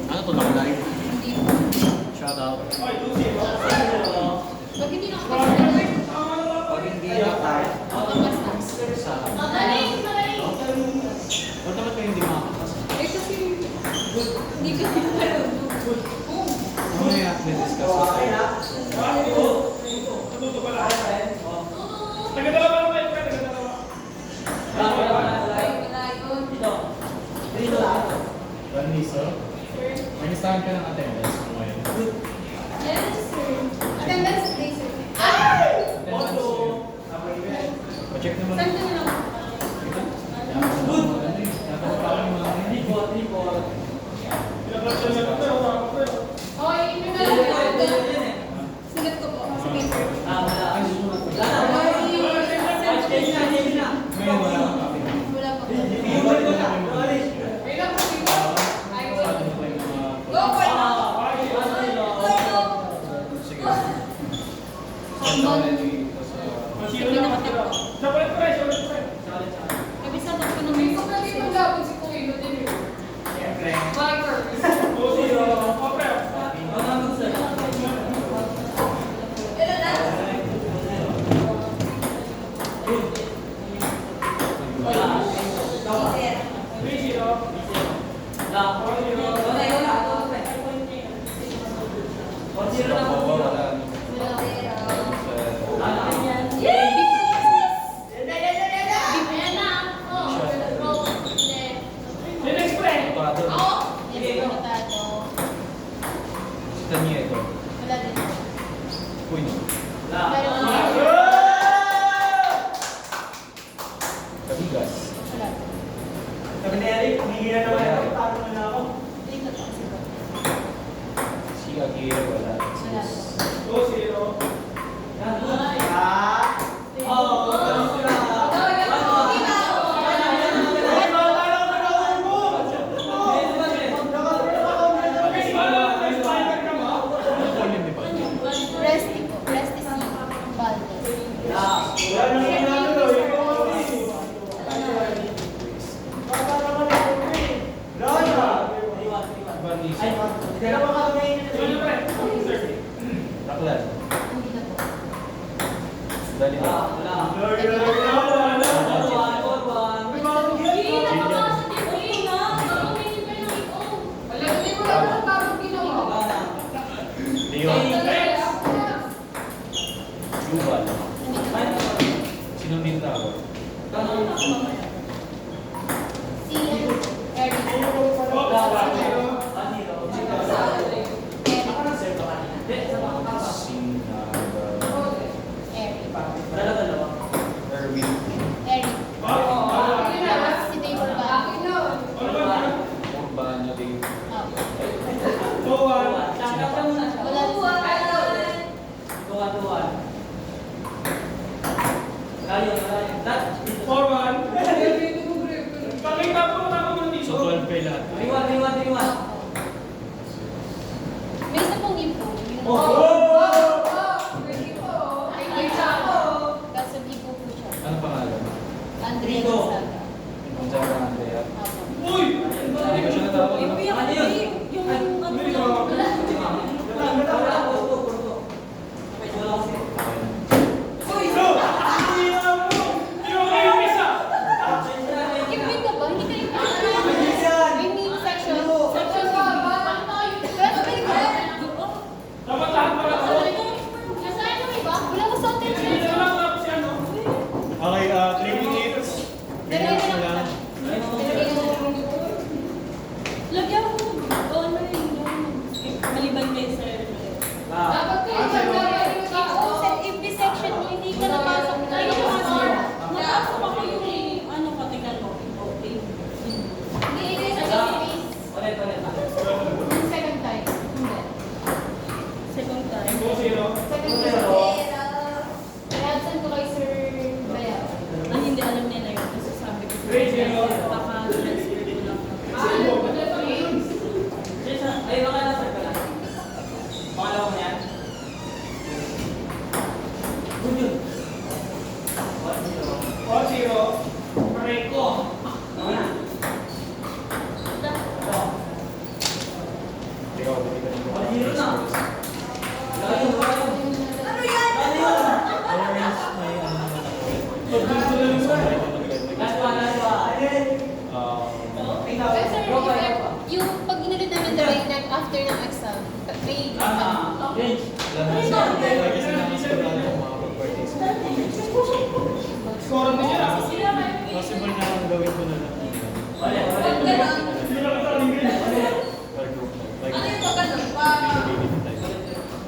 Ano to naka-live? Shout out. Pag hindi nakapag-record, Pag hindi na-type, sa... magaling! Ba't naman kayo hindi makakapasa? Eh kasi, hindi ka marunong. Ano yung discuss ko sa'yo? Vanessa, nag-stand ka ng attendance mo ngayon. Yes, sir. Attendance day, sir. Pa-check naman. Saan ka nila? Oh, i-email na lang. Sigat ko po. Sige, sir. Ngayon wala kang copy. Wala po. Wait lang po, sige. Ay, Sa wait. atin pa yung mga... Go, boy! Sige. Sambal. Sige, nakatempo. Kabisado ko nung may pagkali mag-abot si Kuya Lutin. Bye, Curtis. Ilan na? Ayan na. Oh, roll. Ako. Yes, potato. Tanyeto. Wala din. Uy, no. Meron na. Kabigas. Wala. Dito to. Siya kira wala. Wala. Volume di ba? Resty po. Resty si Valdez. Taklan. Hindi na po. Dali ba? Wala. Sinong din tawag? Si Eric. Erwin. Eric. Si Dave Urbano. Urbano din. Oh. Wala So 12 kayo lahat. May isa pong info. Kaso di po po siya. Ano pangalan? Andrea Gonzaga. Ang Jara Andrea. Apo. Hindi ko siya natawag. Ano? Yung win ka ba? Hindi kayo may main section. Section ka ba? Pero may ka. Nasaan yung iba? Wala ko sa atin. Okay, 3 minutes. Relax na lang. Lagyan ko, ano yun, maliban kayo sa Dapat kayo if this section mo, hindi ka napasok na yun. Napasok ako yung, ano, patikan mo. Okay. Hindi, second time. Hindi. Second time. Second time. I-absent ko kay Sir Bayaw. Ang hindi alam niya na yun. Kasi sabi ko sa baka transfer ko lang. Ay, baka nasa ka lang. Pangalawa mo yan? Good yun. 4-0. Pareco. Ano na? Ikaw, hindi ka nito. 1-0 na. Layo, layo. Ano yan? Always may ano naman ako. Last one, last one. Pero sir, yung pag inalit namin the right time after ng exam, may Range. Score mo siya. Possible na ang gawin ko na lang. Ulit, ulit. Per group. Like, Ano yung pagkano?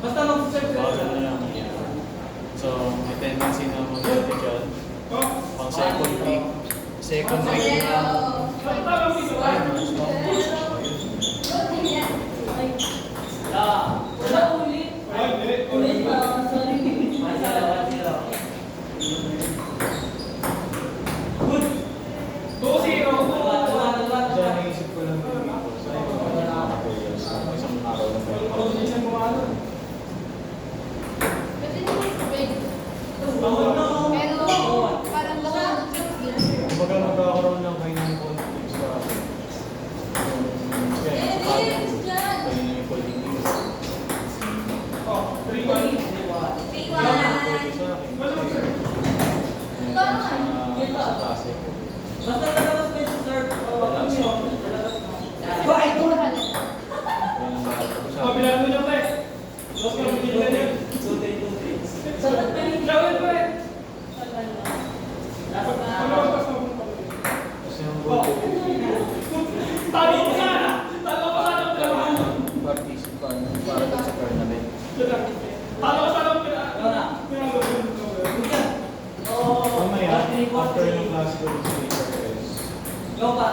Basta mag-serve ka. Bawal na lang. So, may tendency na mag-edit yun. Pang second week. Second week na. Wala ulit. Ulit na, sorry. 1-0, 1-0. Good. 2-0. Diyan, naisip ko lang din dito. Sa mga materials. Isang araw na ba? Pwede naman spread. Bawal na. Pero parang baka Kumbaga magkakaroon lang kayo ng conflicts sa akin. Kaya sa akin, kayo na yung pwedeng use. Oh, 3-1. Pwede sa akin. Sa klase ko. Basta talabas mo yung serve. Talabas mo. Kaya ang bakit ko sa akin. Kabilaan mo niya pa eh. Lost ka, hindi na niya. 2-3. Sarap pa rin. Lawin pa eh. Last na. Kasi ang goal ko, Talo ko sana. Talo ko sana ang dalawa. participant para dun sa tournament. Talo ko sana ang Ikaw na. Good yan. Mamaya, after yung class ko sa HRS, Ikaw pa.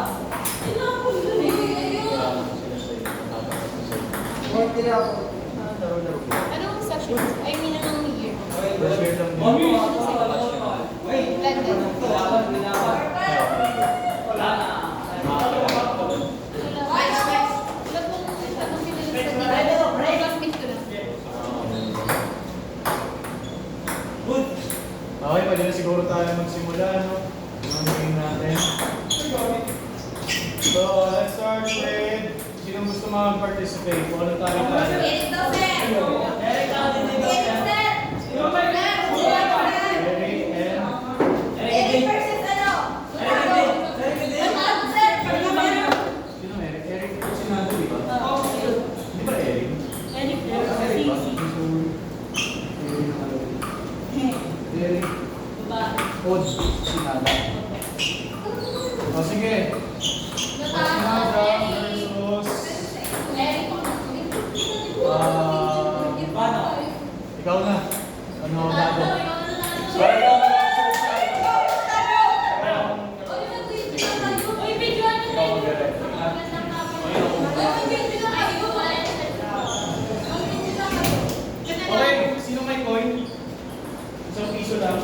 Tinapon dun eh. kaya sila sa iyo, nakakapag sa laro-laro ko. anong section? I mean, anong year? First year lang One din. more. Wait. London. Tawagan, binawan. Kaya ako nito. Wala na. Good. Okay, pwede na siguro tayo magsimula, no? Ang natin. So, let's start with sino gusto mag-participate? Kung ano tayo tayo? Eric, ako din dito. Eric and Eric, din. Eric, din. Eric, din. sino Eric? Eric ito si Nando, di ba? Ah, Di ba Eric? Eric, Eric ba? Sisi. Eric. Ba? Pod. Sinada. O sige. Sinada versus... Ikaw na. Ano ang bago? Uy, videoan niyo Ikaw tayo. mag-direct. Okay, sino may coin? Isang piso lang.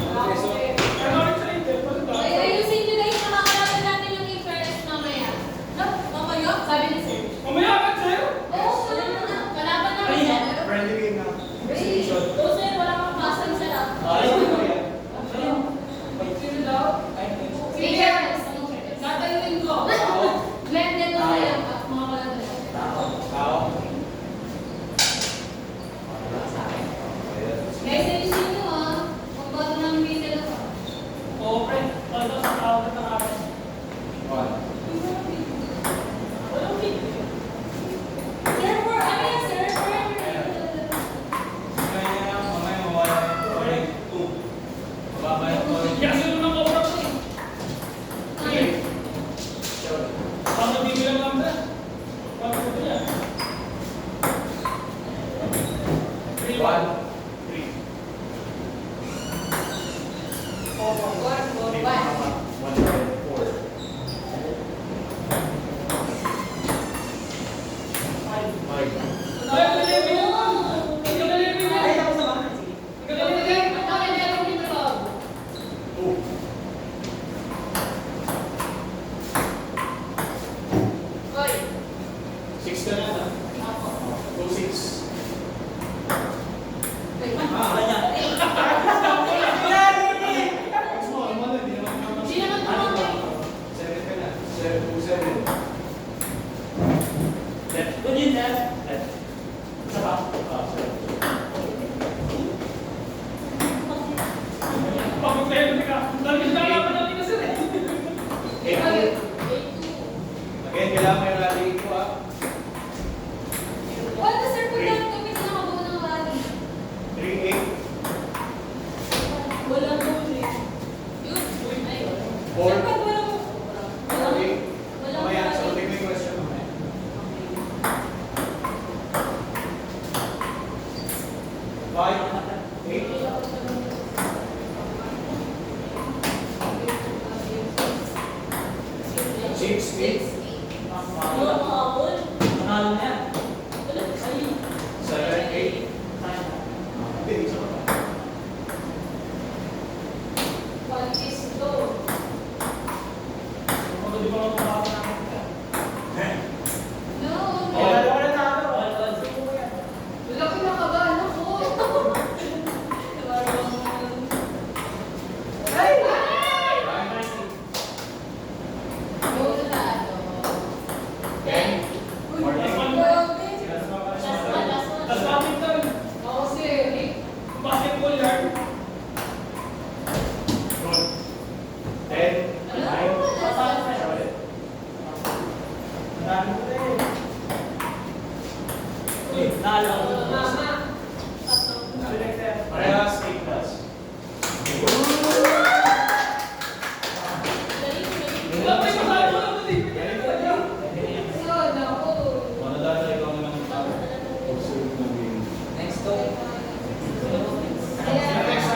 Ano rin sa inyo? Ano ba? Ayusin niyo guys, makakalaman natin yung interest mamaya. No? Mamaya? Sabi ni sir. Mamaya ka, sir. Oo, kalaban namin yan. Friendly game na. Oo, sir, wala kang basan sa lahat. Sino daw? Sige, tatanungin ko. Blended na yan, mga kalaban. Tao. Guys, ayusin niyo kung bago ng middle ako. Oo, friend. Pagdaw sa tawag ng akin. One. Walang video. Sir, for ano yan, sir? Kaya mamaya mawala yung coin. Two. Mababa yung coin. Kasi nung nakaurap ko. Okay. Baka bibilang lang ba? Bakit ito yan? One. Three. Three. One. Four. Five. Ay, gagalipin mo! Gagalipin mo! Gagalipin mo! Two. Six ka na na. Two, six. Six mo, ano na, di naman naman. Di naman tumama. Seven ka na. Two, seven. Left. Good yun, sir. Left. Isa pa. Seven. Pag-prepare ka. Dahil na naman natin na, sir. Eight. Again, kailangan may rally ko Wala, sir, kung dahil kami sa nakabuo ng rally. 3, 8. Walang huli. Yun. Ay. Four. Sir, pag walang... Okay. Walang Mamaya, rally. so take my question mamaya. Five, 8. Six, eight. Panalo na yan. Seven, 8. Hindi, isa pa. One is go. Kung di ba ako makakapit namin ka? No. Oh. Laki na kabahan ako. Ay! Go na tayo. Ten. Last one. Grabe. Last one. Last badminton. Ako si Eric. Basketball yard. Good. 10, 9. Mama. Parehas, 8 plus. Wala pa yung tayo. Wala pa din. So, naku. Ano dati, ikaw naman ang observe ng game. Next to. Ayan. Next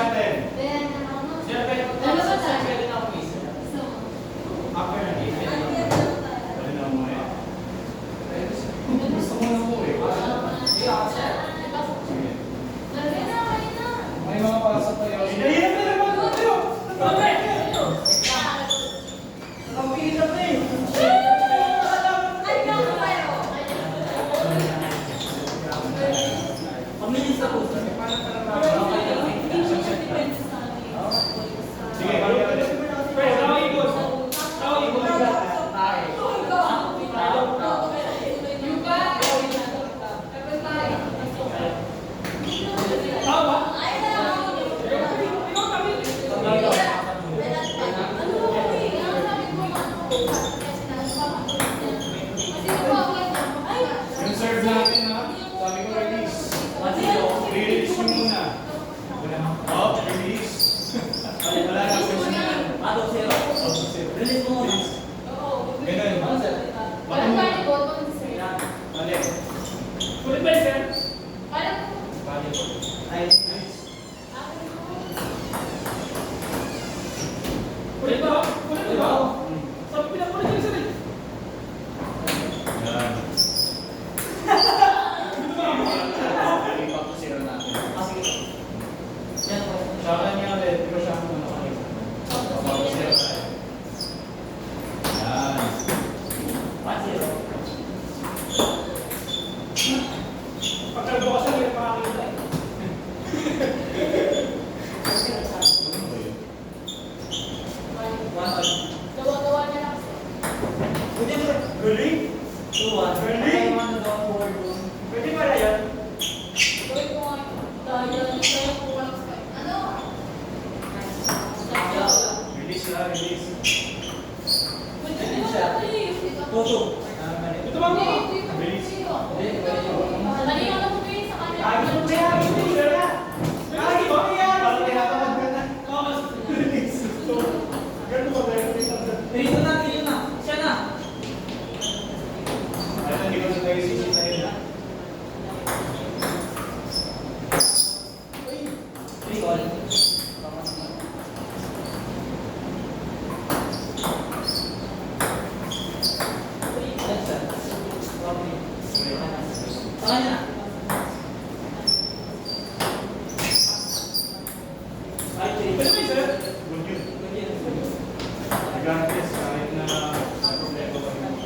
Regardless, kahit na may problema kami.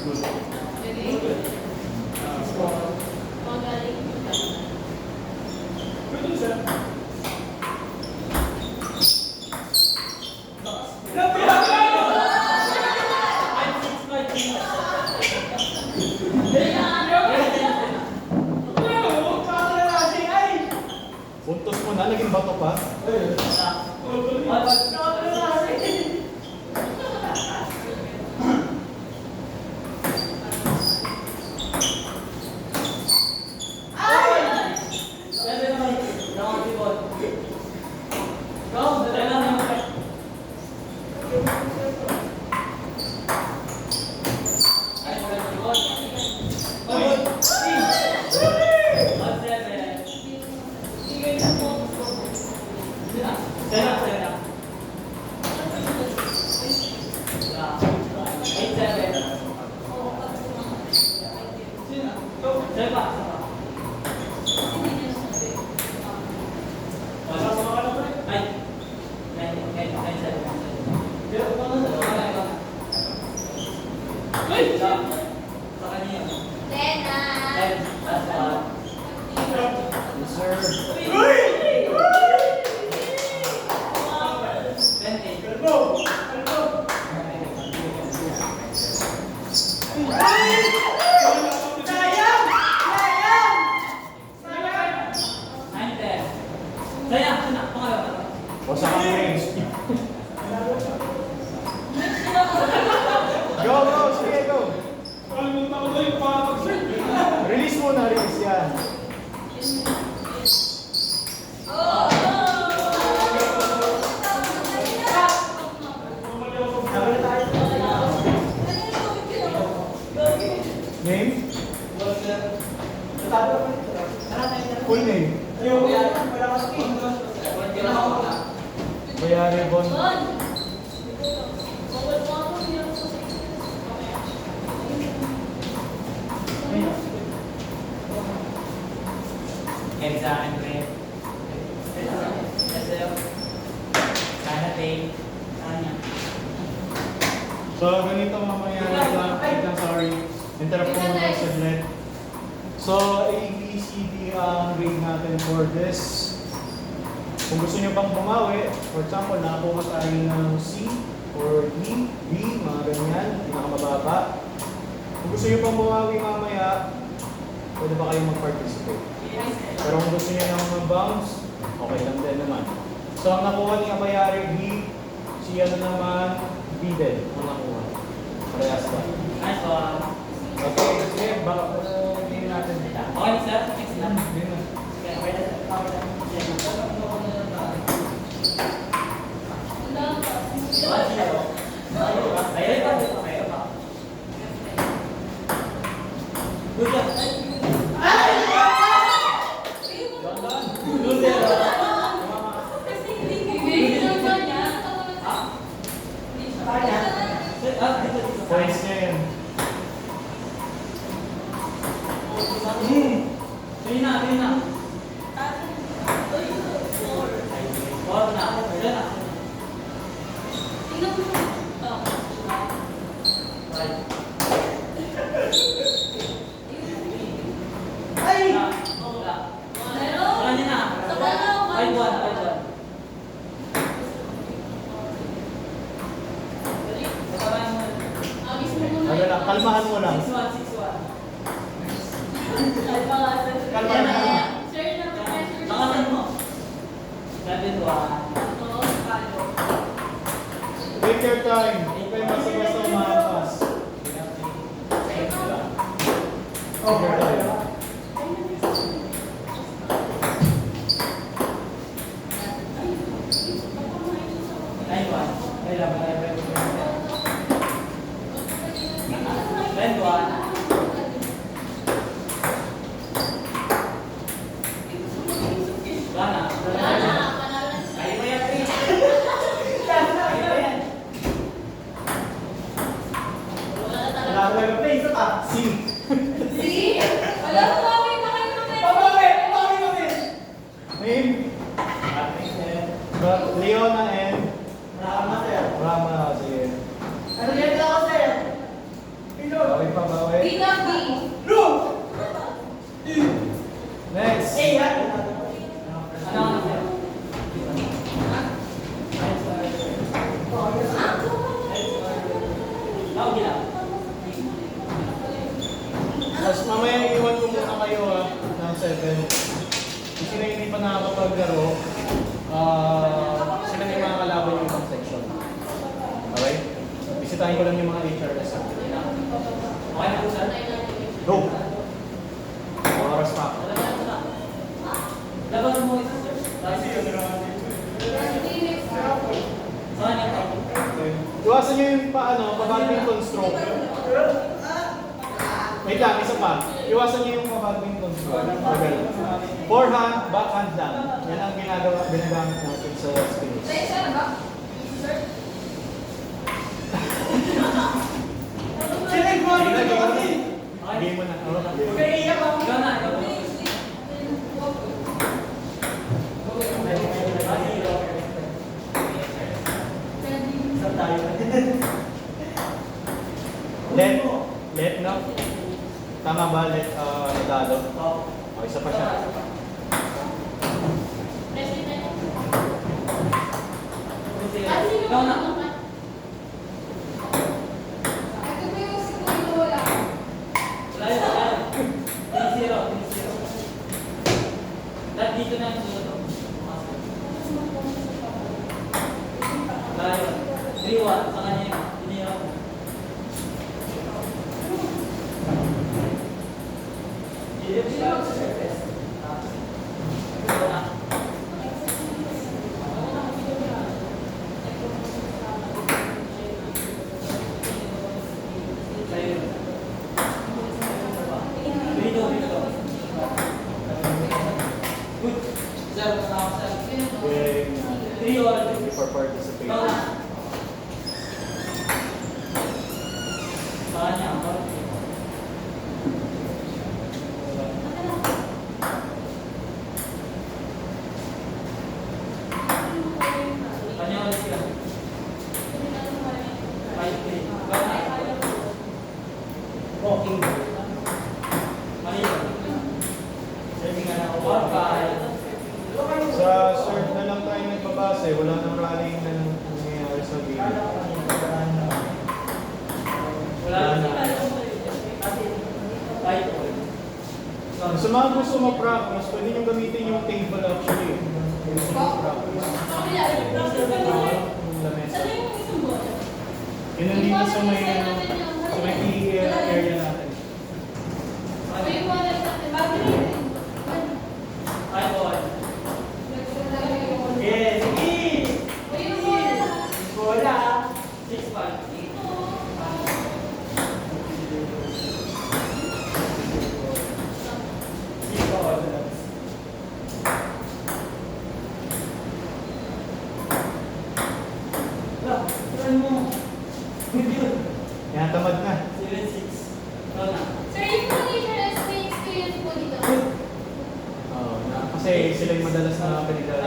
Good. Magaling. Puntos mo na, naging bato pa. O sa range. Go, sige, go. Release muna, release yan. Name? Full name? Bayari Bon. Exam grade. Sana take. So, ganito mamaya lang, sorry. Interrupt ko muna saglit. So, A, B, C, D ang grade natin for this. Kung gusto nyo pang bumawi, for example, nakakuha tayo ng C or D, B, mga ganyan, pinakamababa. Kung gusto nyo pang bumawi mamaya, pwede ba kayong mag-participate? Pero kung gusto nyo ng bounce, okay lang din naman. So, ang nakuha ni Abayari, B, si ano naman, B din, ang nakuha. Parehas ba? Nice one. Okay, sige, baka hindi natin. Okay, sir. Next lang. Hindi na. Okay, wait a second. Good job. Points niya yun. Sige na. Wag na. Wala na. Ano lang, kalmahan mo lang. 6-1. Kalmahan mo. Bakasan mo. 7-1. Take your time. Huwag kayo basta-basta umakas. Take your time. Then one. Wala na. Kaya mo yan, Chris. Kaya mo yan. Wala ko lang play. Isa pa. C. See? Wala ko kami pa kayo ng Name. Leona and Rama. Sige. Bawi pa, bawi. B na B. Next. Ano? Lagi lang. Tapos mamaya iwan ko muna kayo ng 7. Kasi na hindi pa nakakapaglaro, sila na yung mga kalaban yung ibang section. Okay? Bisitahin ko lang yung mga HRS. Okay na po, sir? Go! Oras pa. Labas mo isa, sir. Saan yan tayo? Iwasan nyo yung pa-badminton stroke. Wait lang, isa pa. Iwasan nyo yung pa-badminton stroke. Okay. Forehand, backhand lang. Yan ang ginagamit natin sa skills. Sa'yo, sir, ba? Sir? Game mo na. Ikaw na, ikaw na. Let na. Tama ba? Let nadalo? Okay, isa pa siya. Ikaw na. Ito ba yung siguro wala? Wala yun, wala yun. 3-0, 3-0. Lahat dito na yung susunod. Wala yun. 3-1, sa kanya yun. Tinira ko. Dito sila ako sa surface. Ikaw na. Sa'yo yun. Dito, dito. Good. Sir, kasama ko, sir. Thank you for participating. Ikaw na. Sa kanya, ako. Kanya ulit sila. 5-3. Ikaw na. Walking. Mali yun. Serving ka na ako. 1-5. Sa serve na lang tayo nagbabase. Wala nang rallying na nangyayari sa game. Wala na. 5-4. Sa mga gusto mag-practice, pwede nyo gamitin yung table actually. Kung gusto mag-practice. Yung lamesa. Yun ang dito sa may PE area natin. May wala sa atin. Bakit rin? 5-4. Yes, May wala. bola. 6-5. Yan, tamad na. 7-6. Ikaw na. Sir, yung mga HRS, may experience po dito. Kasi sila yung madalas na pinagdala.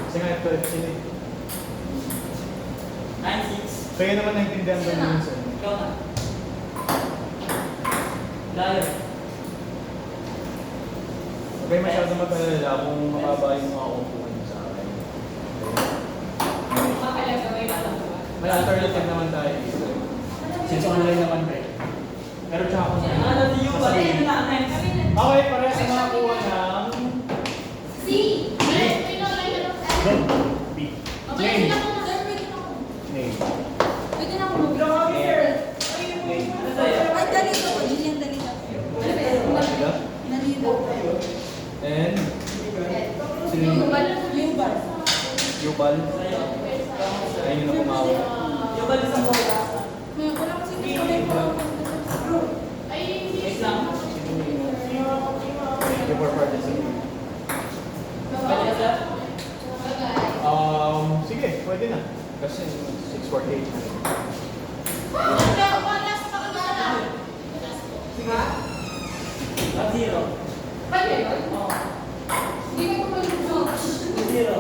Kasi nga 12 sila eh. 9-6. So yun naman naintindihan ko yun sa Ikaw na. Layo. Okay, masyado mag-alala kung mababa yung mga upuan nyo sa akin. Makalaga, may alam ko. May alternative naman tayo dito. Since online naman kayo. Pero tsaka kung Ano di yung bali na next? okay, parehas sa mga kuha ng C. May nalagay na Go. B. Okay, Name. sila ko na. Sir, pwede na ako. Name. Pwede na ako mag- Name. Ano sa'yo? Ay, dalito ko. Jillian, dalito. Sila. Dalito. And sino Yung yung bal. Yung bar. Sa'yo. ayun yung nakumawa. Yung bali sa bola. Wala kasi dito may Ay, hindi. Wait lang. Thank you for participating. Pwede na, sir? Sige, pwede na. Kasi 6:48 na. At zero. Pwede yun? Oo. Hindi ko pa Zero.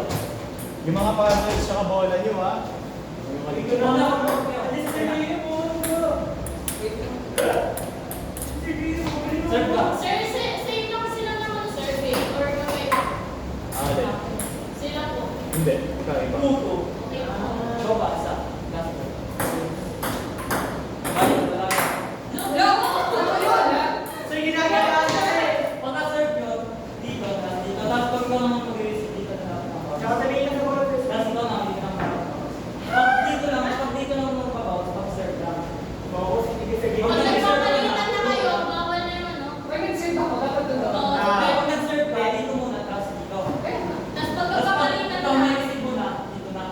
Yung mga puzzles tsaka bola nyo ha. Yung Ito na lang ako. Alis na yun mo. Sir ba? Sir, same lang sila naman survey or kami. Alin? Sila po. Hindi, kakaiba. Puto. Okay. Coba, isa. Last one. Balik, wala ka. So, yung ginagawa niya eh. Pagka-serve nyo, dito, tapos dito. Tapos pag ikaw naman mag-receive dito na lang. Tsaka sabihin na mo. Tapos ikaw na, dito lang. Pag dito lang mo pabawas, pag-serve lang. Bawas, hindi ka Pag nagpapalitan na kayo, bawal na yun, no? Pag nag-save ako, dapat doon. Oo. Kaya pag nag-serve ka, dito muna, tapos dito. Tapos pag Tapos pag nagpapalitan ikaw na, may receive mo na, dito na.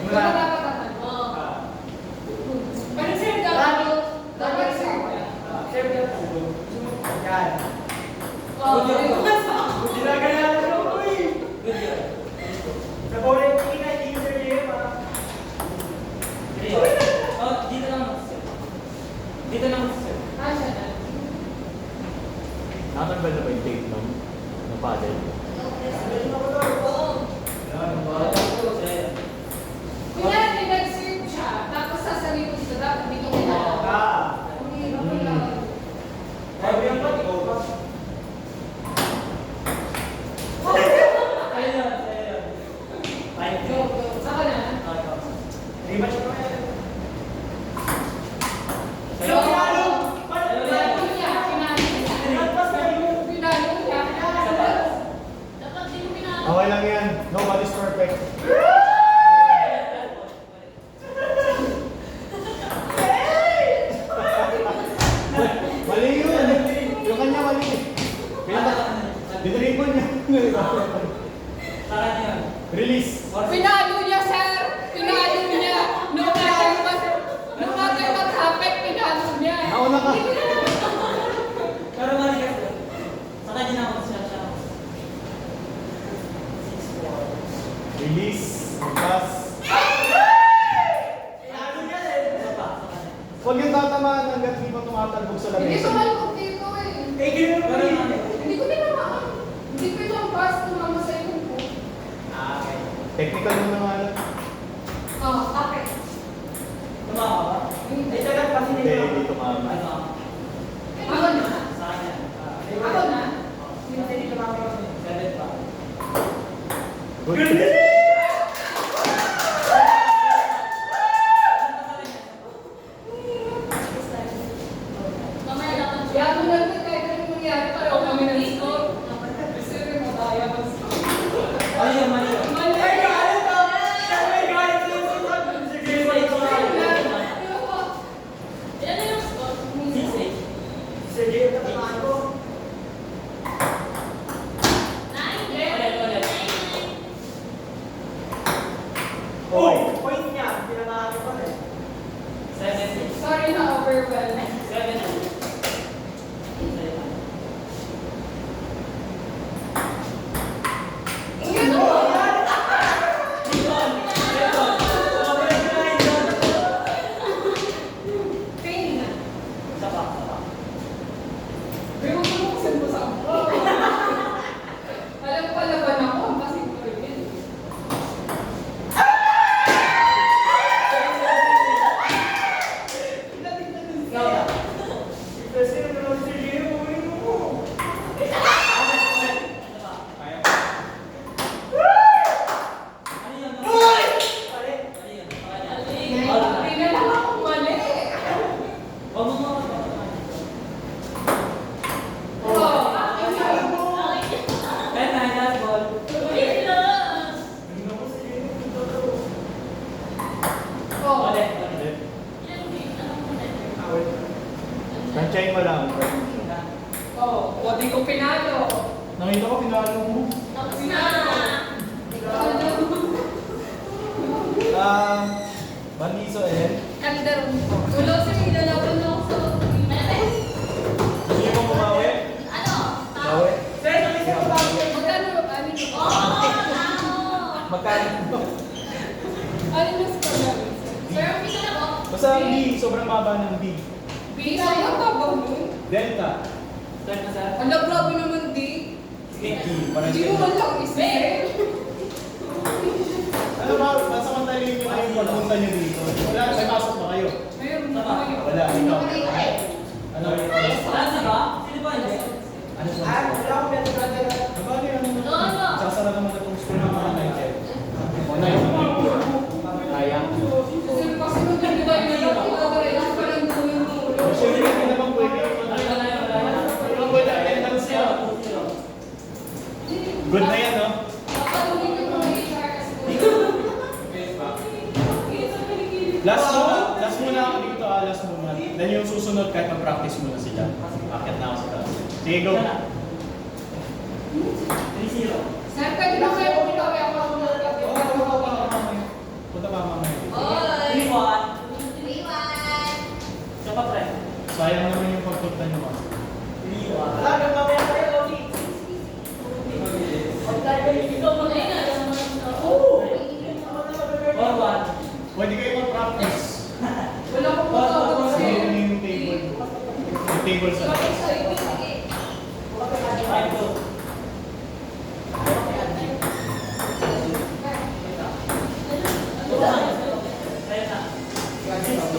Wala dapat. oo. Pag nag-save ka, dapat save. Oo. Good yun. Oh, dito lang mag-serve. Dito lang mag-serve. Ah, siya na. Nakatanggal na ba yung tape ng paddle? Kunyari, nag-save siya, tapos sasabihin ko dito, dapat hindi ko kinala. Hindi ko kinala. Ayun yun, ayun yun. Five. Go, go. Saka na. Sa'yo. Sa'yo Pinalo yan. niya, pinalo niya. Pinalo niya. Dapat di mo pinalo. Okay lang yan. Nobody's perfect. Mali yun. Yung kanya mali. Dinribon niya. Saka niyo yun. Release. Pinalo niya, sir! Pinalo niya! No matter what happened, pinalo niya. Nauna ka. Pero mali kasi. Sa kanya na ako siya. Release. Pass. Isa pa, sa kanya. Huwag yung tatamaan hanggat hindi pa tumatalbog sa Hindi lamesa. tumalbog dito eh. Pero mali. Hindi ko tinamaan. Hindi ko yung pass tumama sa iyo ko. Technical mo na nga lang. Oh, okay. Tumawa ba? Hindi. Hindi, hindi tumama. Ano? Ako na. Sa kanya. Ako na. Seven pa. Good. Mamaya dapat Kaya kung nagpit kahit anong mangyari, pareho kami ng score. Isipin mo tayo ng score. Mali yun, mali yun. Mali. Ilan na yung score? 6-8. Nine. Ulit, ulit. Okay. 7-6. Sorry na overwhelmed. 7-8. Pain na. Isa pa, isa pa. Pero kung buksan mo sa ako. Alam ko laban ako, kasi ko yun. Ikaw na. Ano yun? Ano yun? May na lang akong mali. Huwag mo mga Oh, Kaya na, last ball. oh. Ulit, ulit. Tansyahin mo lang. Oh, o di ko pinalo. Nakita ko, pinalo mo. Pinalo. Baniso eh. Kalderong ko. Ulo sa Basta ang B, sobrang baba ng B. Bisa yung babaw mo. Delta. Start na sir. Ang grabe naman, di. B, parang Hindi mo man lang isa. Ano ba, masamantalin nyo na yung pagpunta nyo dito. Wala, may pasok ba kayo? Mayroon na kayo. Wala, ikaw. Ano? Wala na ba? Sino ba hindi? Ano ba? Nabali, ano? Sasara naman itong school ng mga Nigel. O, Nigel. Kaya. Kasi kasi nung hindi tayo nagkakaroon, parang gawin mo. Kasi hindi naman pwede yung ano pwede attendance nyo. Good na yan, no? Papatuloy ko ng HR kasi Last muna ako dito, last muna. Then yung susunod, kahit mag-practice muna sila. Akit na ako sa taas. Sige, go. 3-0. Sir, pwede ba kayo pumunta kaya ako ng mga Punta pa mamaya. 3-1. Siya pa, pre. Sayang naman yung pagpunta nyo. 4-1. Pwede kayo mag-practice. Wala ko po Sige, yun yung table. Yung table sa taas. 5-2. Kaya na. 6-2.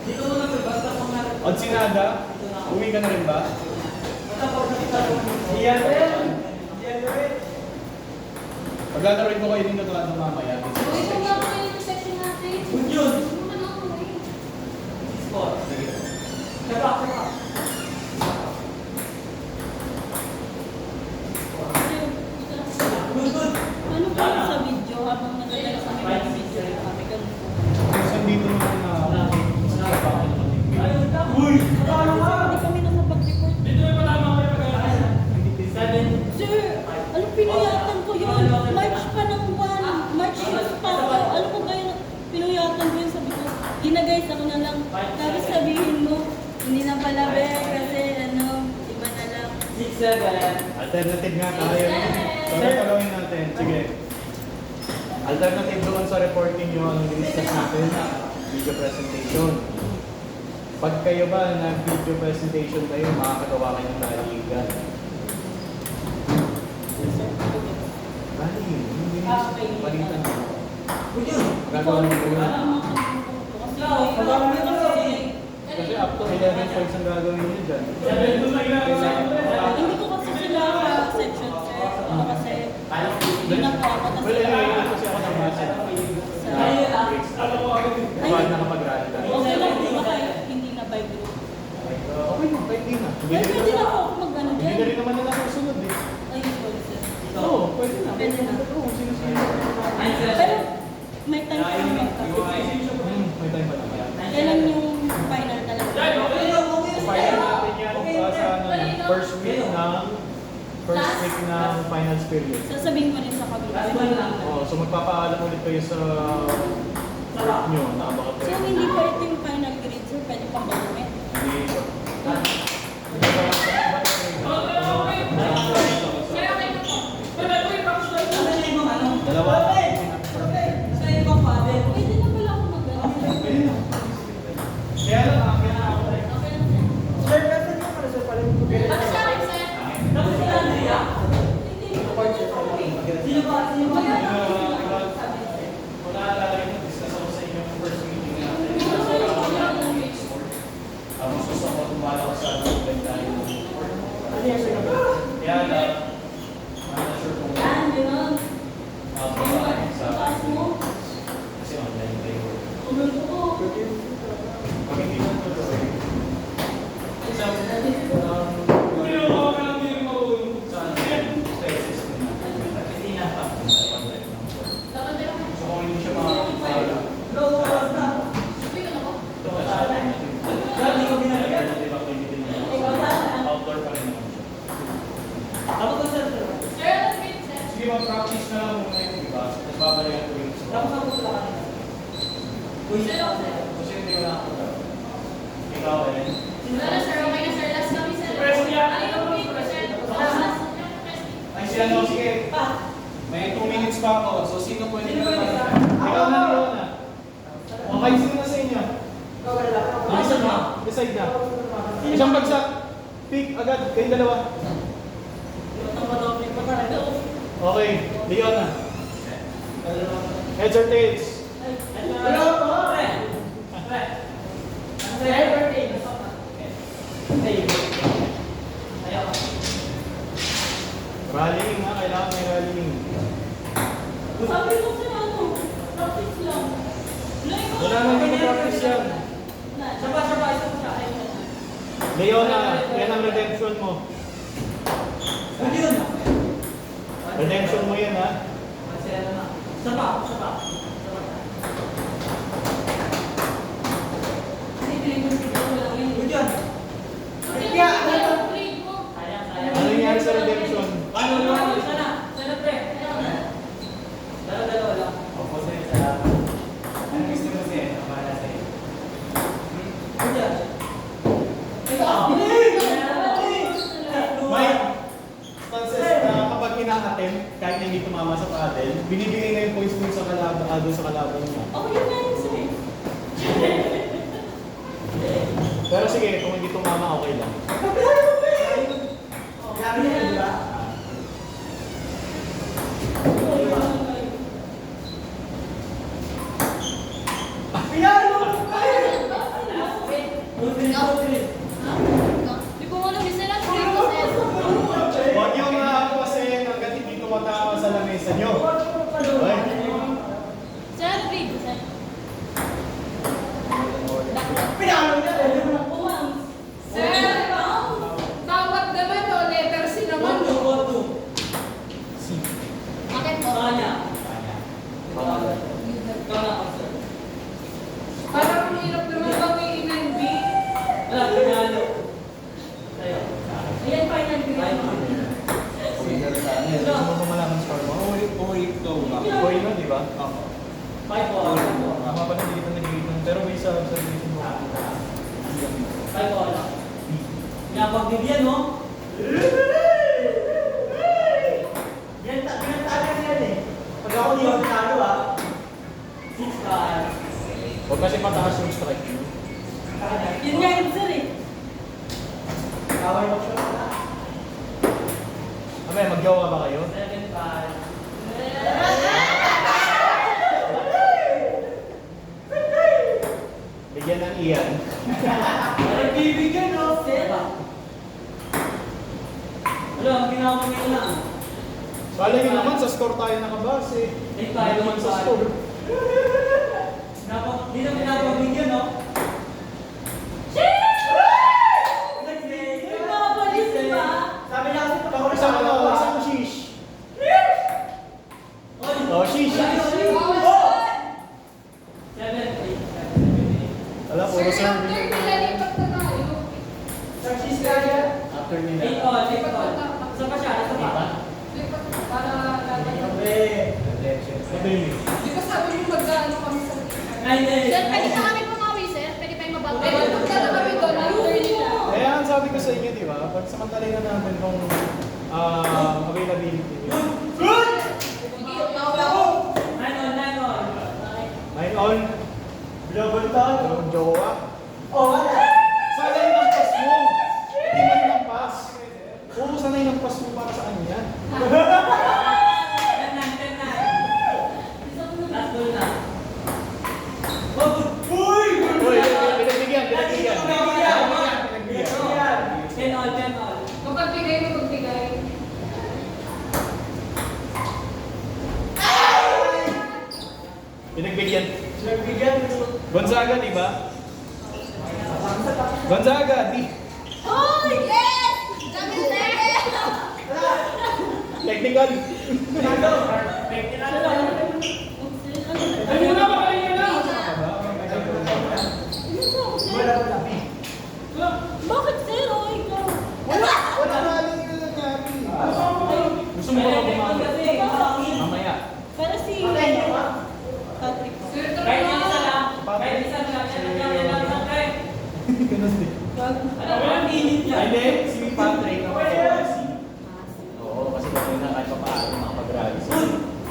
Dito mo na, basta kung na. Odsinada, uwi ka na rin ba? Basta pag nakita mo. Iyan Paglalaro ko kayo dito tulad ng mamaya. Uy, kung nga kayo yung section natin. Good yun. Ano na ako eh. 6-4. Siya pa, siya pa. Good, good. Ano pa yung sa video habang nagdadala sa mga video kami ganun po. Kasi dito naman na Ayun ka. Uy! Hindi kami nakapag-report. Dito may patama ko yung pagkakala. 7. Sir, ano pinuyatan ko yun? March pa ng buwan. March pa ako. Ano ko kayo pinuyatan ko yun? Sabi ko, ginagayos ako na lang. Tapos sabihin mo, hindi na pala be kasi ano, iba na lang. 6-7. alternative nga tayo. So, ano gagawin natin? Sige. Alternative doon sa reporting yung ano discuss natin. Video presentation. Pag kayo ba nag-video presentation kayo, makakagawa kayo ng laligan. Laligan? Hindi palitan mo. Good yun. Gagawin mo yun. Kasi Kasi up to 11 points ang gagawin niyo dyan. hindi ko kasi sila section sir. Kasi hindi na po ako. Tapos Well, anyway, kasi ako ng base. Kapag nakapag-rally ka. okay lang po ba kayo? Hindi na by group. Okay na, pwede na. Well, pwede na po ako mag-ano Hindi na dyan. rin naman nila susunod eh. Ay, sorry sir. Oo, pwede na. Pwede na. Oo, sino-sino. Pero may time pa naman kasi. May time pa naman. Kailan yung final talaga? Final natin yan sa first week ng finals period. Sasabihin ko rin sa kabila. Oh, so magpapaalam ulit kayo sa work nyo na baka So, pwede. hindi pa ito yung final grade, sir. Pwede pang gawin. Hindi. Dalawa. Pwede na pala ako mag-ano. Kaya lang, akin na ako. Ano sa akin, sir? Tapos sila, Andrea. Sino ba? Sino ba? Kung naalala nyo, discuss ako sa inyo yung first meeting natin. Decide na. Isang bagsak. Pick agad. Kayong dalawa. Okay. Leon na. Heads or tails? Rallying ha. Kailangan may rallying. Sabi ko sa ano, practice lang. Wala nang practice yan. Leon na. Yan ang redemption mo. Redemption mo yan ha. Ano nangyari sa redemption? May instances na kapag ina-attempt, kahit na hindi tumama sa paddle, binibigay na yung points mo sa kalaban, doon sa kalaban niya. Oh, yun na yun sir. Pero sige, kung hindi tumama, okay lang. Di ko alam, isa lang grade ko sir. Huwag niyo maapasin hanggang hindi tumatama sa lamesa niyo. Okay? Sir, ano grade ko sir? Sir, bawat naman o letter C naman. Bakit po? Parang ang hirap naman bawiin ng B. Ayan, final grade. Gusto mo ba malaman score mo? Okay na, di ba? Tama pa na, hindi kita nag-grade nun. Pero may sa observation mo. Napagbigyan, no? Pag ako di ako pinalo, ah. 6 cards. Huwag kasi mataas yung strike niyo. Yun nga yun sir eh. Kaway mo siya. Abe, magjowa ba kayo? 7 cards. Bigyan ng iyan. Nagbibigyan, no? Wala, ang ginawa mo ngayon lang. Kala nyo naman, sa score tayo nakabase. Hindi naman sa score. Di na pinapagbigyan, no? Yung mga polis, di ba? Sabi niya kasi pag ako Isang ano, nasama, isang shish. Oh, shish. 7, 8, Wala, puro Sir, after serving. nilalipat na tayo. Success ka niya? After 8 nila. all, 8 all. Isa pa siya, isa pa. Lipat para lalagyan. Sabi niyo. Di ba sabi mo mag-ano kami sa... Sir, pwede pa kami pumawi sir? Pwede pa yung mabago? Pwede magka na kami doon after nila. Kaya ang sabi ko sa inyo, di ba? Pag samantalay na natin kung availability niyo. Hindi, nawa ko. 9 all, 9 all. 9 on. Global tayo. Yung jowa. Oh, wala. Sanay ng pass mo. Hindi man ng pass. Oo, sanay ng pass mo para sa kanya. 10, 9. Last goal na. Oh, good. Uy! Uy, pinagbigyan. 10 all, 10 all. Kapag bigay mo, magbigay. Pinagbigyan. Nagbigyan mo. Gonzaga, di ba? Gonzaga, di. Oh, yes! Dami sir! Technical. Ay, muna ba kayo na? Bakit sir? Oh, ikaw. Gusto mo ba bumalik? Mamaya. Para si Patrick. Sir, Kahit tara isa na. lang. Kahit isa lang. Yan lang isang try. Ganun din. Alam mo, ang init niya. Hindi, si Patrick ang mag-rally. Oo, kasi kami na kahit pa paano makapag-rally.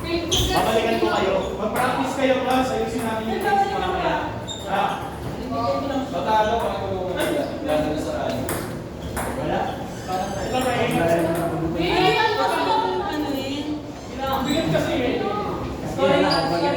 Feel ko, sir. Babalikan ko kayo. Mag-practice kayo, class. Ayusin namin yung things mamaya. Ha? Matalo, pag Kailangan kasi yung ano eh. Bigat kasi eh. Sorry na, sorry.